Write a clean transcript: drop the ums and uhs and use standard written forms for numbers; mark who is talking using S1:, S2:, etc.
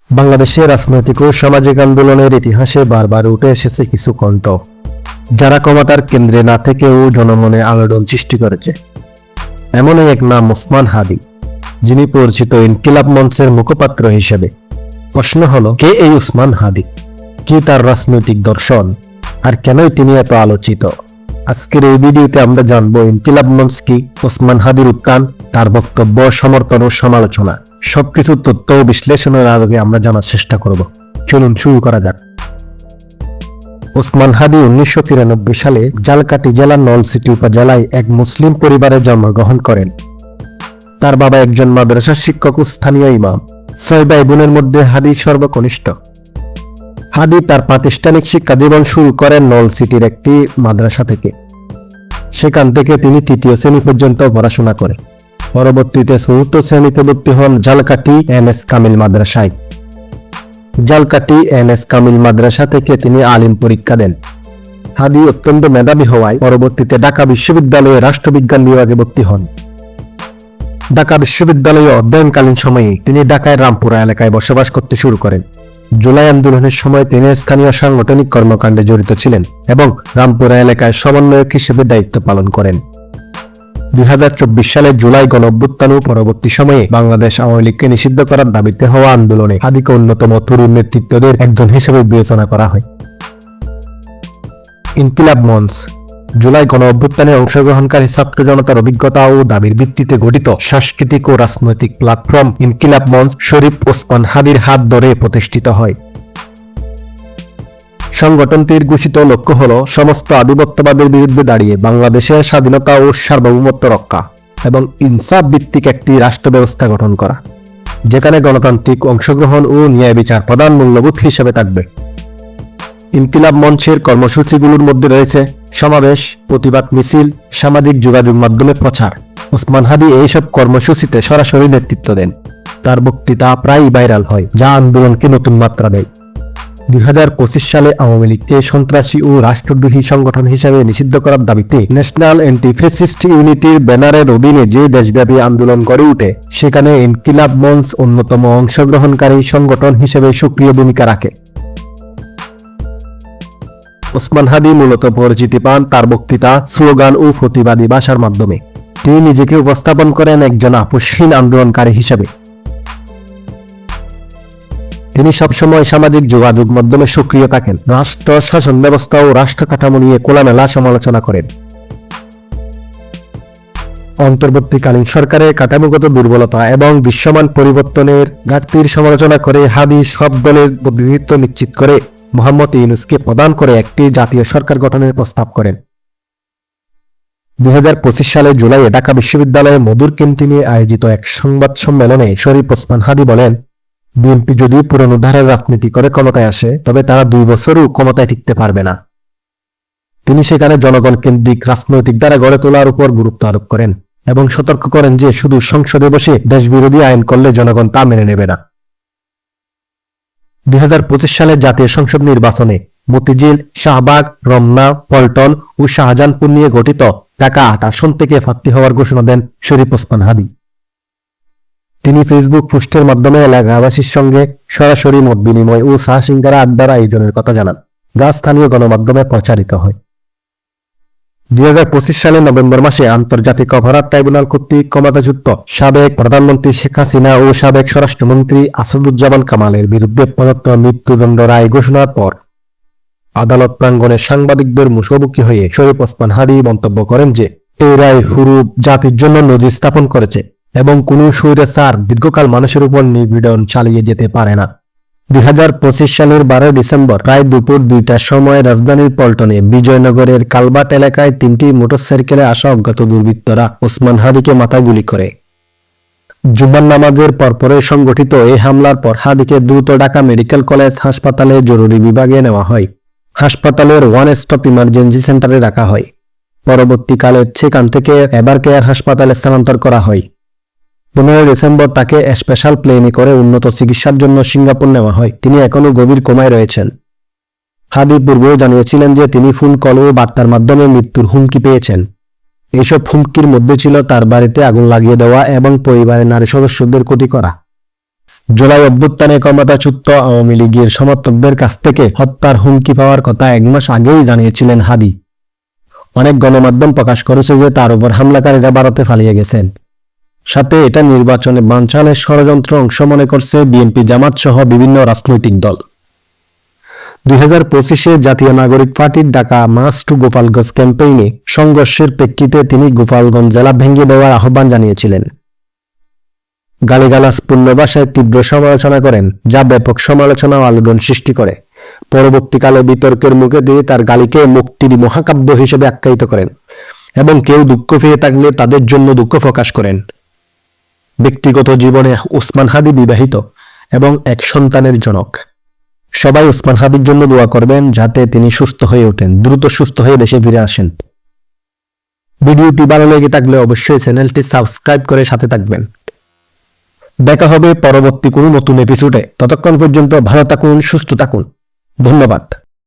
S1: বাংলাদেশের রাজনৈতিক ও সামাজিক আন্দোলনের ইতিহাসে বারবার উঠে এসেছে কিছু কণ্ঠ, যারা ক্ষমতার কেন্দ্রে না থেকেও জনমনে আলোড়ন সৃষ্টি করেছে। এমনই এক নাম ওসমান হাদি, যিনি পরিচিত ইনকিলাব মঞ্চের মুখপাত্র হিসেবে। প্রশ্ন হলো, কে এই ওসমান হাদি, কি তার রাজনৈতিক দর্শন, আর কেনই তিনি এত আলোচিত? আজকের এই ভিডিওতে আমরা জানবো ইনকিলাব মঞ্চ কি, ওসমান হাদির উত্থান, তার বক্তব্য, সমর্থন ও সমালোচনা, সবকিছু তথ্য ও বিশ্লেষণের আলোকে আমরা জানার চেষ্টা করব। চলুন শুরু করা যাক। ওসমান হাদি 1993 সালে ঝালকাঠি জেলার নলছিটি উপজেলায় এক মুসলিম পরিবারে জন্মগ্রহণ করেন। তার বাবা একজন মাদ্রাসা শিক্ষক ও স্থানীয় ইমাম। 6 ভাই বোনের মধ্যে হাদি সর্বকনিষ্ঠ। হাদি তার প্রাতিষ্ঠানিক শিক্ষা জীবন শুরু করেন নলছিটির একটি মাদ্রাসা থেকে। সেখান থেকে তিনি 3য় শ্রেণী পর্যন্ত পড়াশোনা করেন। পরবর্তীতে 4র্থ শ্রেণীতে ভর্তি হন ঝালকাঠি এনএস কামিল মাদ্রাসায়। ঝালকাঠি এনএস কামিল মাদ্রাসা থেকে তিনি আলিম পরীক্ষা দেন। হাদি অত্যন্ত মেধাবী হওয়ায় পরবর্তীতে ঢাকা বিশ্ববিদ্যালয়ে রাষ্ট্রবিজ্ঞান বিভাগে ভর্তি হন। ঢাকা বিশ্ববিদ্যালয়ে অধ্যয়নকালীন সময়ে তিনি ঢাকায় রামপুরা এলাকায় বসবাস করতে শুরু করেন। জুলাই আন্দোলনের সময় তিনি স্থানীয় সাংগঠনিক কর্মকাণ্ডে জড়িত ছিলেন এবং রামপুরা এলাকায় সমন্বয়ক হিসেবে দায়িত্ব পালন করেন। 2024 সালে জুলাই গণঅভ্যুত্থান ও পরবর্তী সময়ে বাংলাদেশ আওয়ামী লীগকে নিষিদ্ধ করার দাবিতে হওয়া আন্দোলনে হাদিকে অন্যতম তরুণ নেতৃত্বদের একজন হিসেবে বিবেচনা করা হয়। ইনকিলাব মঞ্চ জুলাই গণঅভ্যুত্থানে অংশগ্রহণকারী ছাত্র জনতার অভিজ্ঞতা ও দাবির ভিত্তিতে গঠিত সাংস্কৃতিক ও রাজনৈতিক প্ল্যাটফর্ম ইনকিলাব মঞ্চ শরীফ ওসমান হাদির হাত ধরে প্রতিষ্ঠিত হয়। সংগঠনটির ঘোষিত লক্ষ্য হল সমস্ত আধিপত্যবাদের বিরুদ্ধে দাঁড়িয়ে বাংলাদেশের স্বাধীনতা ও সার্বভৌমত্ব রক্ষা এবং ইনসাফ ভিত্তিক একটি রাষ্ট্র ব্যবস্থা গঠন করা, যেখানে গণতান্ত্রিক অংশগ্রহণ ও ন্যায় বিচার প্রধান মূল্যবোধ হিসেবে থাকবে। ইনকিলাব মঞ্চের কর্মসূচিগুলোর মধ্যে রয়েছে সমাবেশ, প্রতিবাদ মিছিল, সামাজিক যোগাযোগ মাধ্যমে প্রচার। ওসমান হাদি এইসব কর্মসূচিতে সরাসরি নেতৃত্ব দেন। তার বক্তৃতা প্রায়ই ভাইরাল হয়, যা আন্দোলনকে নতুন মাত্রা দেয়। 2025 সালে আওয়ামী লীগকে সন্ত্রাসী ও রাষ্ট্রদ্রোহী সংগঠন হিসেবে নিষিদ্ধ করার দাবিতে ন্যাশনাল অ্যান্টি ফ্যাসিস্ট ইউনিটির ব্যানারের অধীনে যে দেশব্যাপী আন্দোলন গড়ে ওঠে, সেখানে ইনকিলাব মঞ্চ অন্যতম অংশগ্রহণকারী সংগঠন হিসেবে সক্রিয় ভূমিকা রাখে। ওসমান হাদি মূলত পরিচিতি পান তার বক্তৃতা, স্লোগান ও প্রতিবাদী ভাষার মাধ্যমে। তিনি নিজেকে উপস্থাপন করেন একজন আপোষহীন আন্দোলনকারী হিসেবে। তিনি সবসময় সামাজিক যোগাযোগ মাধ্যমে সক্রিয় থাকেন, রাষ্ট্র শাসন ব্যবস্থা ও রাষ্ট্র কাঠামো নিয়ে খোলামেলা সমালোচনা করেন। অন্তর্বর্তীকালীন সরকারের কাঠামোগত দুর্বলতা এবং দৃশ্যমান পরিবর্তনের ঘাটতির সমালোচনা করে হাদি সব দলের প্রতিনিধিত্ব নিশ্চিত করে মোহাম্মদ ইউনূসকে প্রদান করে একটি জাতীয় সরকার গঠনের প্রস্তাব করেন। 2025 সালে জুলাইয়ে ঢাকা বিশ্ববিদ্যালয়ে মধুর ক্যান্টিনে আয়োজিত এক সংবাদ সম্মেলনে শরীফ ওসমান হাদি বলেন, বিএনপি যদি পুরনো ধারার রাজনীতি করে ক্ষমতায় আসে, তবে তারা 2 বছরও ক্ষমতায় টিকতে পারবে না। তিনি সেখানে জনগণ কেন্দ্রিক রাজনৈতিক ধারা গড়ে তোলার উপর গুরুত্ব আরোপ করেন এবং সতর্ক করেন যে শুধু সংসদে বসে দেশবিরোধী আইন করলে জনগণ তা মেনে নেবে না। 2025 সালে জাতীয় সংসদ নির্বাচনে মতিঝিল, শাহবাগ, রমনা, পল্টন ও শাহজাহানপুর নিয়ে গঠিত ঢাকা 8 আসন থেকে প্রার্থী হওয়ার ঘোষণা দেন শরীফ ওসমান হাদি। তিনি ফেসবুক পোস্টের মাধ্যমে এলাকাবাসীর সঙ্গে সরাসরি মত বিনিময় ও চা সিঙ্গারা আড্ডার আয়োজনের কথা জানান, যা স্থানীয় গণমাধ্যমে প্রচারিত হয়। 2025 সালের নভেম্বর মাসে আন্তর্জাতিক অপরাধ ট্রাইব্যুনাল কর্তৃক ক্ষমতাচ্যুত সাবেক প্রধানমন্ত্রী শেখ হাসিনা ও সাবেক স্বরাষ্ট্রমন্ত্রী আসাদুজ্জামান কামালের বিরুদ্ধে প্রদত্ত মৃত্যুদণ্ড রায় ঘোষণার পর আদালত প্রাঙ্গণে সাংবাদিকদের মুখোমুখি হয়ে শরীফ ওসমান হাদি মন্তব্য করেন যে এই রায় পুরো জাতির জন্য নজির স্থাপন করেছে এবং কোন স্বৈরাচার দীর্ঘকাল মানুষের উপর নিপীড়ন চালিয়ে যেতে পারে না। 2025 সালের 12 ডিসেম্বর প্রায় দুপুর 2টার সময় রাজধানীর পল্টনে বিজয়নগরের কালবাট এলাকায় 3টি মোটরসাইকেলে আসা অজ্ঞাত দুর্বৃত্তরা ওসমান হাদিকে মাথায় গুলি করে। জুমার নামাজের পরপরে সংগঠিত এই হামলার পর হাদিকে দ্রুত ঢাকা মেডিকেল কলেজ হাসপাতালে জরুরি বিভাগে নেওয়া হয়। হাসপাতালের 1 স্টপ ইমার্জেন্সি সেন্টারে রাখা হয়। পরবর্তীকালে সেখান থেকে এভারকেয়ার হাসপাতালে স্থানান্তর করা হয়। 15 ডিসেম্বর তাকে স্পেশাল প্লেনে করে উন্নত চিকিৎসার জন্য সিঙ্গাপুর নেওয়া হয়। তিনি এখনও গভীর কোমায় রয়েছেন। হাদি পূর্বেও জানিয়েছিলেন যে তিনি ফোন কল ও বার্তার মাধ্যমে মৃত্যুর হুমকি পেয়েছেন। এইসব হুমকির মধ্যে ছিল তার বাড়িতে আগুন লাগিয়ে দেওয়া এবং পরিবারের নারী সদস্যদের ক্ষতি করা। জুলাই অভ্যুত্থানে ক্ষমতাচ্যুত আওয়ামী লীগের সমর্থকদের কাছ থেকে হত্যার হুমকি পাওয়ার কথা 1 মাস আগেই জানিয়েছিলেন হাদি। অনেক গণমাধ্যম প্রকাশ করেছে যে তার উপর হামলাকারীরা ভারতে পালিয়ে গেছেন। সাথে এটা নির্বাচনে বানচালের ষড়যন্ত্র অংশ মনে করছে বিএনপি, জামাত সহ বিভিন্ন রাজনৈতিক দল। 2025-এ জাতীয় নাগরিক পার্টির ডাকা মার্চ টু গোপালগঞ্জ ক্যাম্পেইনে সংঘর্ষের প্রেক্ষিতে তিনি গোপালগঞ্জ জেলা ভেঙে দেওয়ার আহ্বান জানিয়েছিলেন। গালিগালাজপূর্ণ ভাষায় তীব্র সমালোচনা করেন, যা ব্যাপক সমালোচনা ও আলোড়ন সৃষ্টি করে। পরবর্তীকালে বিতর্কের মুখে দিয়ে তার গালিকে মুক্তির মহাকাব্য হিসেবে আখ্যায়িত করেন এবং কেউ দুঃখ পেয়ে থাকলে তাদের জন্য দুঃখ প্রকাশ করেন। ব্যক্তিগত জীবনে ওসমান হাদি বিবাহিত এবং এক সন্তানের জনক। সবাই ওসমান হাদির জন্য দোয়া করবেন যাতে তিনি সুস্থ হয়ে ওঠেন, দ্রুত সুস্থ হয়ে দেশে ফিরে আসেন। ভিডিওটি ভালো লেগে থাকলে অবশ্যই চ্যানেলটি সাবস্ক্রাইব করে সাথে থাকবেন। দেখা হবে পরবর্তী কোনো নতুন এপিসোডে। ততক্ষণ পর্যন্ত ভালো থাকুন, সুস্থ থাকুন। ধন্যবাদ।